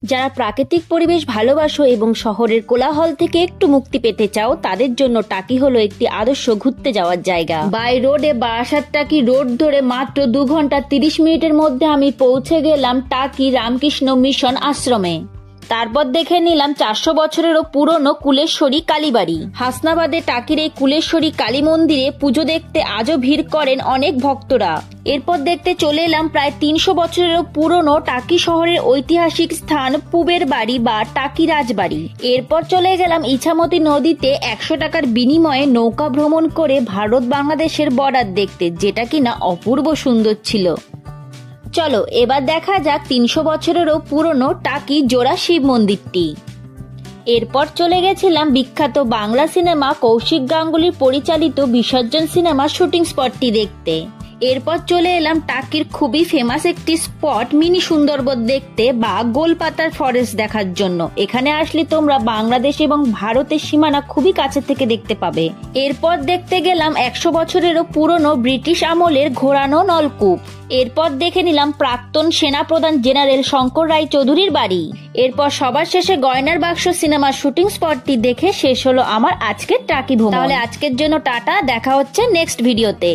যারা প্রাকৃতিক পরিবেশ ভালোবাসো এবং শহরের কোলাহল থেকে একটু মুক্তি পেতে চাও তাদের জন্য টাকি হলো একটি আদর্শ ঘুরতে যাওয়ার জায়গা। বাই রোডে বারাসাত টাকি রোড ধরে মাত্র 2 ঘন্টা 30 মিনিটের মধ্যে আমি পৌঁছে গেলাম টাকি রামকৃষ্ণ মিশন আশ্রমে। তারপর দেখে নিলাম 400 বছরেরও পুরনো কুলেশ্বরী কালীবাড়ি। হাসনাবাদে টাকির এই কুলেশ্বরী কালী মন্দিরে পুজো দেখতে আজও ভিড় করেন অনেক ভক্তরা। এরপর দেখতে চলে এলাম প্রায় 300 বছরেরও পুরনো টাকি শহরের ঐতিহাসিক স্থান পুবের বাড়ি বা টাকি রাজবাড়ি। এরপর চলে গেলাম ইছামতি নদীতে 100 টাকার বিনিময়ে নৌকা ভ্রমণ করে ভারত বাংলাদেশের বর্ডার দেখতে, যেটা কিনা অপূর্ব সুন্দর ছিল। চলো এবার দেখা যাক 300 বছরেরও পুরনো টাকি জোড়া শিব মন্দিরটি। এরপর চলে গেছিলাম বিখ্যাত বাংলা সিনেমা কৌশিক গাঙ্গুলির পরিচালিত বিসর্জন সিনেমার শুটিং স্পটটি দেখতে। এরপর চলে এলাম টাকির খুবই ফেমাস একটি স্পট মিনি সুন্দরবন দেখতে বা গোলপাতার ফরেস্ট দেখার জন্য। এখানে আসলে তোমরা বাংলাদেশ এবং ভারতের সীমানা খুবই কাছে থেকে দেখতে পাবে। এরপর দেখতে গেলাম 100 বছরেরও পুরনো ব্রিটিশ আমলের ঘোরানো নলকূপ। এরপর দেখে নিলাম প্রাক্তন সেনাপ্রধান জেনারেল শঙ্কর রায় চৌধুরীর বাড়ি। এরপর সবার শেষে গয়নার বাক্স সিনেমার শুটিং স্পটটি দেখে শেষ হলো আমার আজকের টাকি ভ্রমণ। তাহলে আজকের জন্য টাটা, দেখা হচ্ছে নেক্সট ভিডিওতে।